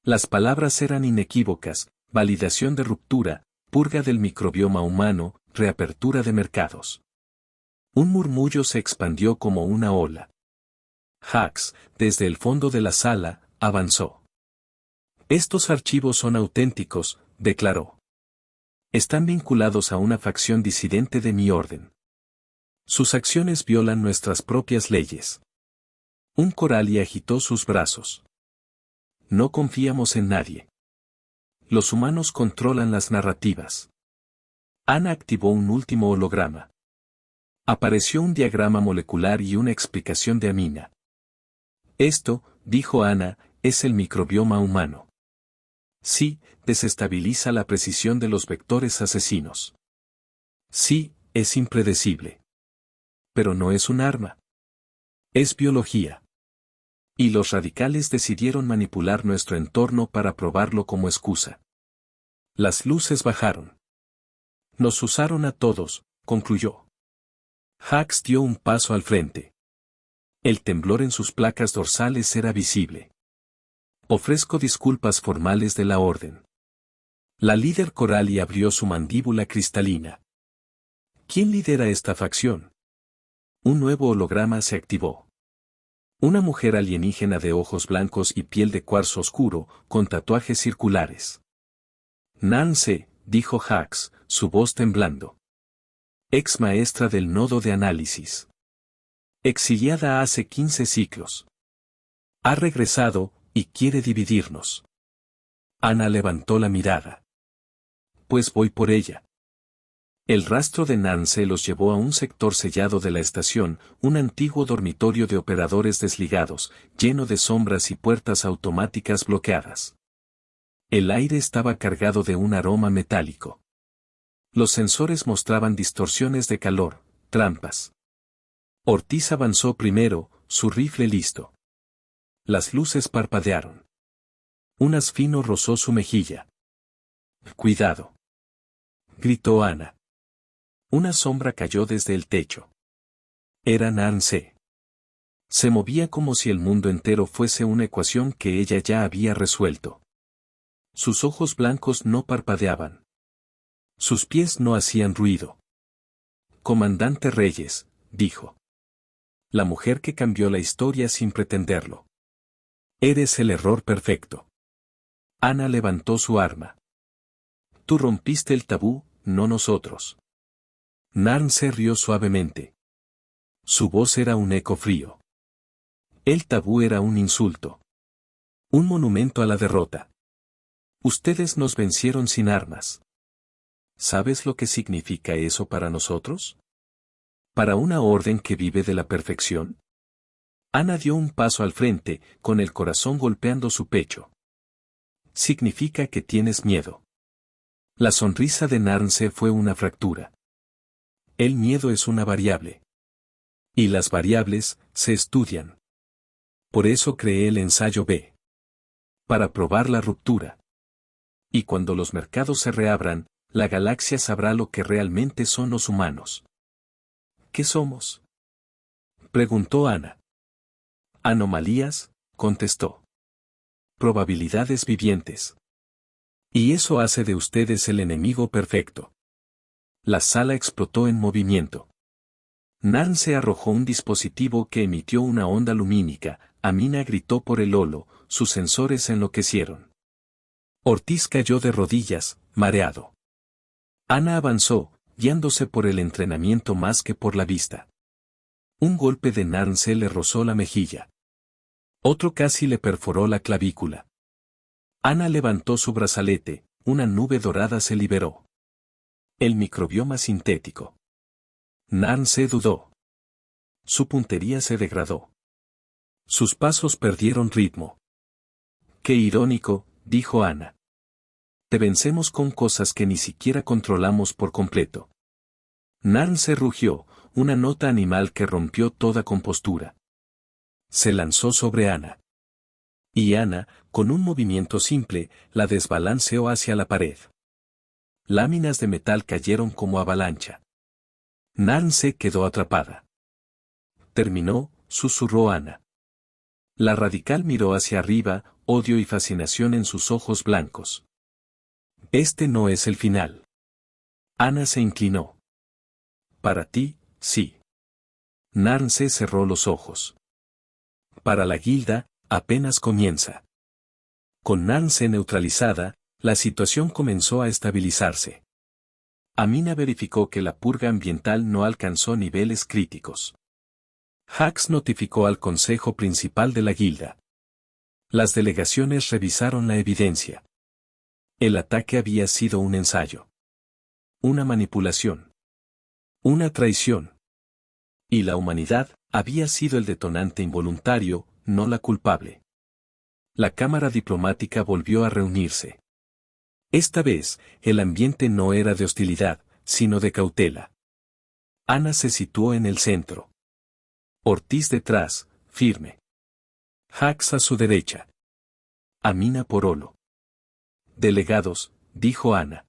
Las palabras eran inequívocas: validación de ruptura, purga del microbioma humano, reapertura de mercados. Un murmullo se expandió como una ola. Hax, desde el fondo de la sala, avanzó. Estos archivos son auténticos, declaró. Están vinculados a una facción disidente de mi orden. Sus acciones violan nuestras propias leyes. Un Corali agitó sus brazos. No confiamos en nadie. Los humanos controlan las narrativas. Ana activó un último holograma. Apareció un diagrama molecular y una explicación de Amina. Esto, dijo Ana, es el microbioma humano. Sí, desestabiliza la precisión de los vectores asesinos. Sí, es impredecible. Pero no es un arma. Es biología. Y los radicales decidieron manipular nuestro entorno para probarlo como excusa. Las luces bajaron. Nos usaron a todos, concluyó. Hacks dio un paso al frente. El temblor en sus placas dorsales era visible. Ofrezco disculpas formales de la orden. La líder Coralie abrió su mandíbula cristalina. ¿Quién lidera esta facción? Un nuevo holograma se activó. Una mujer alienígena de ojos blancos y piel de cuarzo oscuro, con tatuajes circulares. Nance, dijo Hacks, su voz temblando. Ex maestra del nodo de análisis. Exiliada hace 15 ciclos. Ha regresado, y quiere dividirnos. Ana levantó la mirada. Pues voy por ella. El rastro de Nance los llevó a un sector sellado de la estación, un antiguo dormitorio de operadores desligados, lleno de sombras y puertas automáticas bloqueadas. El aire estaba cargado de un aroma metálico. Los sensores mostraban distorsiones de calor, trampas. Ortiz avanzó primero, su rifle listo. Las luces parpadearon. Un haz fino rozó su mejilla. «Cuidado», gritó Ana. Una sombra cayó desde el techo. Era Nance. Se movía como si el mundo entero fuese una ecuación que ella ya había resuelto. Sus ojos blancos no parpadeaban. Sus pies no hacían ruido. «Comandante Reyes», dijo. La mujer que cambió la historia sin pretenderlo. Eres el error perfecto. Ana levantó su arma. Tú rompiste el tabú, no nosotros. Nance rió suavemente. Su voz era un eco frío. El tabú era un insulto. Un monumento a la derrota. Ustedes nos vencieron sin armas. ¿Sabes lo que significa eso para nosotros? ¿Para una orden que vive de la perfección? Ana dio un paso al frente, con el corazón golpeando su pecho. Significa que tienes miedo. La sonrisa de Nance fue una fractura. El miedo es una variable. Y las variables se estudian. Por eso creé el ensayo B. Para probar la ruptura. Y cuando los mercados se reabran, la galaxia sabrá lo que realmente son los humanos. ¿Qué somos?, preguntó Ana. Anomalías, contestó. Probabilidades vivientes. Y eso hace de ustedes el enemigo perfecto. La sala explotó en movimiento. Nance arrojó un dispositivo que emitió una onda lumínica, Amina gritó por el holo, sus sensores enloquecieron. Ortiz cayó de rodillas, mareado. Ana avanzó, guiándose por el entrenamiento más que por la vista. Un golpe de Nance le rozó la mejilla. Otro casi le perforó la clavícula. Ana levantó su brazalete, una nube dorada se liberó. El microbioma sintético. Nance dudó. Su puntería se degradó. Sus pasos perdieron ritmo. Qué irónico, dijo Ana. Te vencemos con cosas que ni siquiera controlamos por completo. Nance rugió, una nota animal que rompió toda compostura. Se lanzó sobre Ana. Y Ana, con un movimiento simple, la desbalanceó hacia la pared. Láminas de metal cayeron como avalancha. Nance quedó atrapada. Terminó, susurró Ana. La radical miró hacia arriba, odio y fascinación en sus ojos blancos. Este no es el final. Ana se inclinó. Para ti, sí. Nance cerró los ojos. Para la guilda, apenas comienza. Con Nance neutralizada, la situación comenzó a estabilizarse. Amina verificó que la purga ambiental no alcanzó niveles críticos. Hacks notificó al Consejo Principal de la Guilda. Las delegaciones revisaron la evidencia. El ataque había sido un ensayo. Una manipulación. Una traición. Y la humanidad había sido el detonante involuntario, no la culpable. La Cámara Diplomática volvió a reunirse. Esta vez, el ambiente no era de hostilidad, sino de cautela. Ana se situó en el centro. Ortiz detrás, firme. Hacks a su derecha. Amina por holo. Delegados, dijo Ana.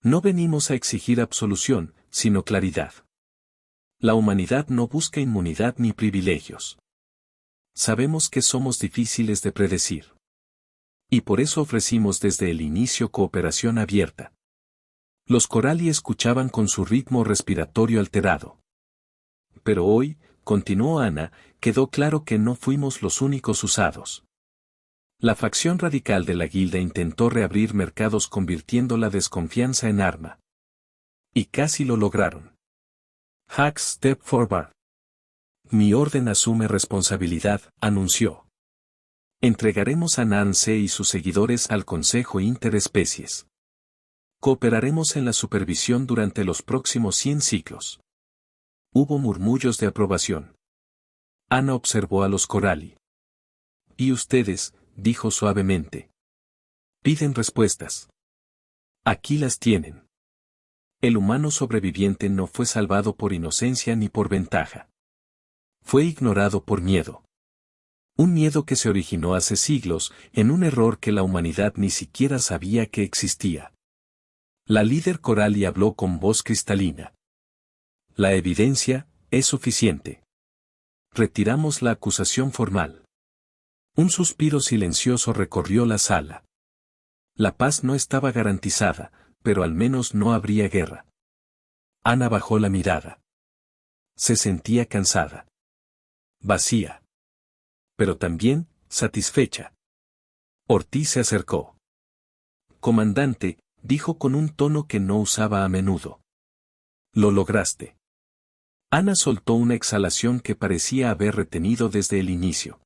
No venimos a exigir absolución, sino claridad. La humanidad no busca inmunidad ni privilegios. Sabemos que somos difíciles de predecir. Y por eso ofrecimos desde el inicio cooperación abierta. Los Coralli escuchaban con su ritmo respiratorio alterado. Pero hoy, continuó Ana, quedó claro que no fuimos los únicos usados. La facción radical de la Guilda intentó reabrir mercados convirtiendo la desconfianza en arma. Y casi lo lograron. Hax step forward. Mi orden asume responsabilidad, anunció. Entregaremos a Nance y sus seguidores al Consejo Interespecies. Cooperaremos en la supervisión durante los próximos 100 ciclos. Hubo murmullos de aprobación. Ana observó a los Coralli. Y ustedes, dijo suavemente. Piden respuestas. Aquí las tienen. El humano sobreviviente no fue salvado por inocencia ni por ventaja. Fue ignorado por miedo. Un miedo que se originó hace siglos, en un error que la humanidad ni siquiera sabía que existía. La líder Coralli habló con voz cristalina. La evidencia es suficiente. Retiramos la acusación formal. Un suspiro silencioso recorrió la sala. La paz no estaba garantizada, pero al menos no habría guerra. Ana bajó la mirada. Se sentía cansada. Vacía. Pero también, satisfecha. Ortiz se acercó. Comandante, dijo con un tono que no usaba a menudo. Lo lograste. Ana soltó una exhalación que parecía haber retenido desde el inicio.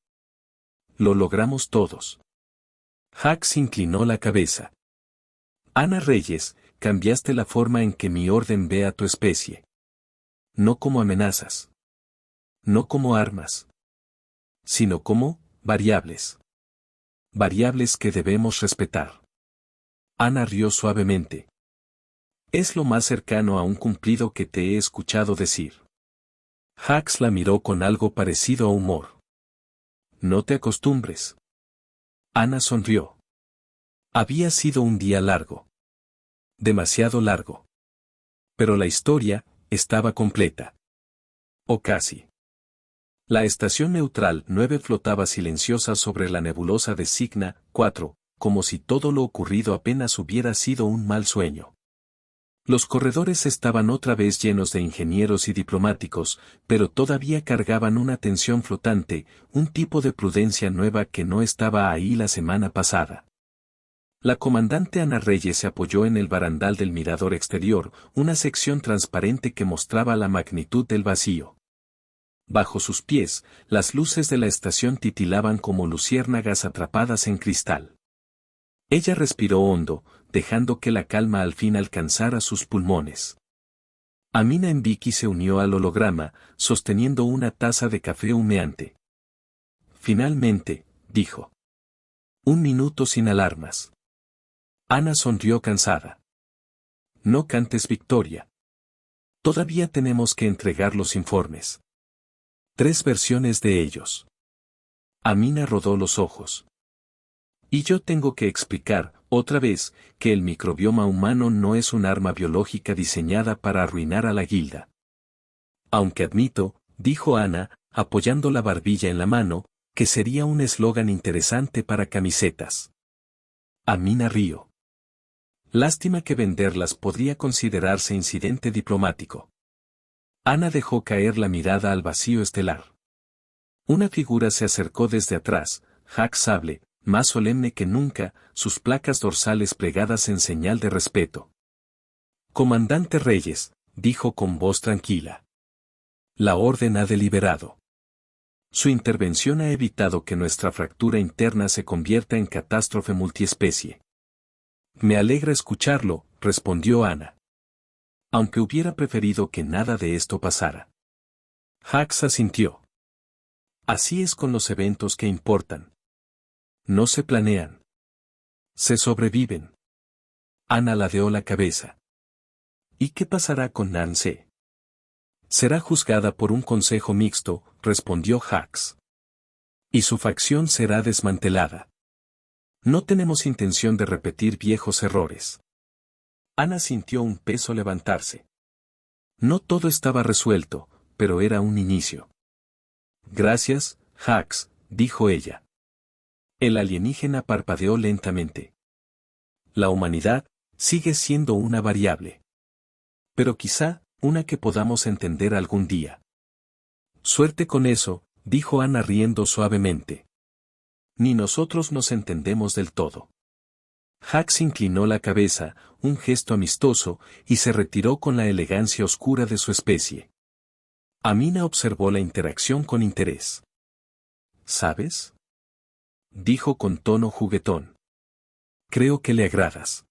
Lo logramos todos. Hax inclinó la cabeza. Ana Reyes, cambiaste la forma en que mi orden ve a tu especie. No como amenazas. No como armas. Sino como variables. Variables que debemos respetar. Ana rió suavemente. Es lo más cercano a un cumplido que te he escuchado decir. Hax la miró con algo parecido a humor. No te acostumbres. Ana sonrió. Había sido un día largo. Demasiado largo. Pero la historia estaba completa. O casi. La estación neutral 9 flotaba silenciosa sobre la nebulosa de Cigna 4, como si todo lo ocurrido apenas hubiera sido un mal sueño. Los corredores estaban otra vez llenos de ingenieros y diplomáticos, pero todavía cargaban una tensión flotante, un tipo de prudencia nueva que no estaba ahí la semana pasada. La comandante Ana Reyes se apoyó en el barandal del mirador exterior, una sección transparente que mostraba la magnitud del vacío. Bajo sus pies, las luces de la estación titilaban como luciérnagas atrapadas en cristal. Ella respiró hondo, dejando que la calma al fin alcanzara sus pulmones. Amina Mbiki se unió al holograma, sosteniendo una taza de café humeante. Finalmente, dijo. 1 minuto sin alarmas. Ana sonrió cansada. No cantes victoria. Todavía tenemos que entregar los informes. 3 versiones de ellos. Amina rodó los ojos. Y yo tengo que explicar, otra vez, que el microbioma humano no es un arma biológica diseñada para arruinar a la Guilda. Aunque admito, dijo Ana, apoyando la barbilla en la mano, que sería un eslogan interesante para camisetas. Amina rió. Lástima que venderlas podría considerarse incidente diplomático. Ana dejó caer la mirada al vacío estelar. Una figura se acercó desde atrás, Hax Sable, más solemne que nunca, sus placas dorsales plegadas en señal de respeto. Comandante Reyes, dijo con voz tranquila. La orden ha deliberado. Su intervención ha evitado que nuestra fractura interna se convierta en catástrofe multiespecie. Me alegra escucharlo, respondió Ana. Aunque hubiera preferido que nada de esto pasara. Hax asintió. Así es con los eventos que importan. No se planean. Se sobreviven. Ana ladeó la cabeza. ¿Y qué pasará con Nance? Será juzgada por un consejo mixto, respondió Hax. Y su facción será desmantelada. No tenemos intención de repetir viejos errores. Ana sintió un peso levantarse. No todo estaba resuelto, pero era un inicio. Gracias, Hax, dijo ella. El alienígena parpadeó lentamente. La humanidad sigue siendo una variable. Pero quizá, una que podamos entender algún día. Suerte con eso, dijo Ana riendo suavemente. Ni nosotros nos entendemos del todo. Hax inclinó la cabeza, un gesto amistoso, y se retiró con la elegancia oscura de su especie. Amina observó la interacción con interés. ¿Sabes? Dijo con tono juguetón. Creo que le agradas.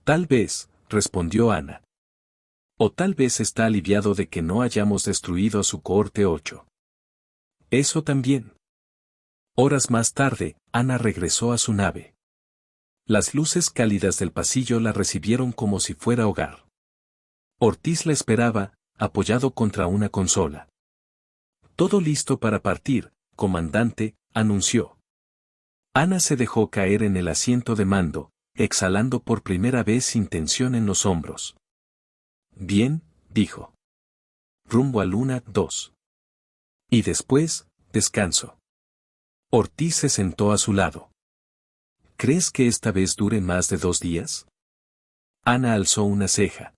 Tal vez, respondió Ana. O tal vez está aliviado de que no hayamos destruido a su cohorte 8. Eso también. Horas más tarde, Ana regresó a su nave. Las luces cálidas del pasillo la recibieron como si fuera hogar. Ortiz la esperaba, apoyado contra una consola. Todo listo para partir, comandante, anunció. Ana se dejó caer en el asiento de mando, exhalando por primera vez sin tensión en los hombros. Bien, dijo. Rumbo a Luna 2. Y después, descanso. Ortiz se sentó a su lado. ¿Crees que esta vez dure más de 2 días? Ana alzó una ceja.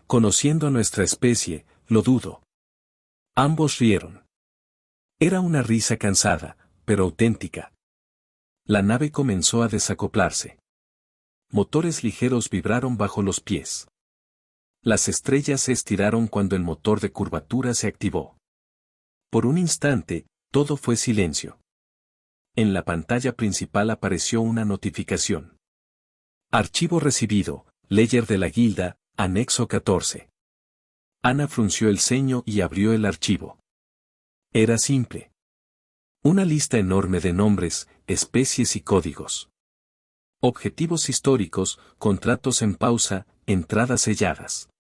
Conociendo a nuestra especie, lo dudo. Ambos rieron. Era una risa cansada, pero auténtica. La nave comenzó a desacoplarse. Motores ligeros vibraron bajo los pies. Las estrellas se estiraron cuando el motor de curvatura se activó. Por un instante, todo fue silencio. En la pantalla principal apareció una notificación. Archivo recibido, Ledger de la Guilda, anexo 14. Ana frunció el ceño y abrió el archivo. Era simple. Una lista enorme de nombres, especies y códigos. Objetivos históricos, contratos en pausa, entradas selladas.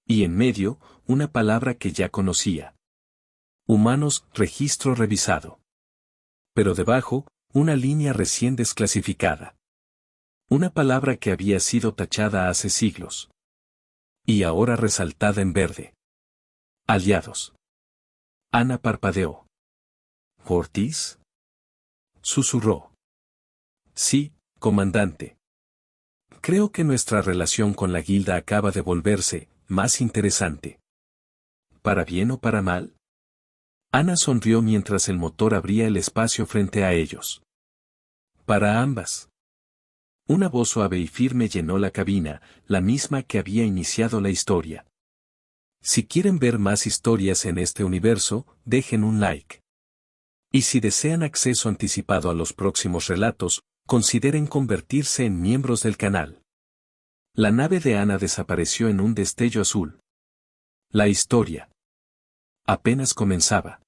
Y en medio, una palabra que ya conocía. Humanos, registro revisado. Pero debajo, una línea recién desclasificada. Una palabra que había sido tachada hace siglos. Y ahora resaltada en verde. Aliados. Ana parpadeó. ¿Ortiz? Susurró. Sí, comandante. Creo que nuestra relación con la Guilda acaba de volverse más interesante. ¿Para bien o para mal? Ana sonrió mientras el motor abría el espacio frente a ellos. Para ambas. Una voz suave y firme llenó la cabina, la misma que había iniciado la historia. Si quieren ver más historias en este universo, dejen un like. Y si desean acceso anticipado a los próximos relatos, consideren convertirse en miembros del canal. La nave de Ana desapareció en un destello azul. La historia apenas comenzaba.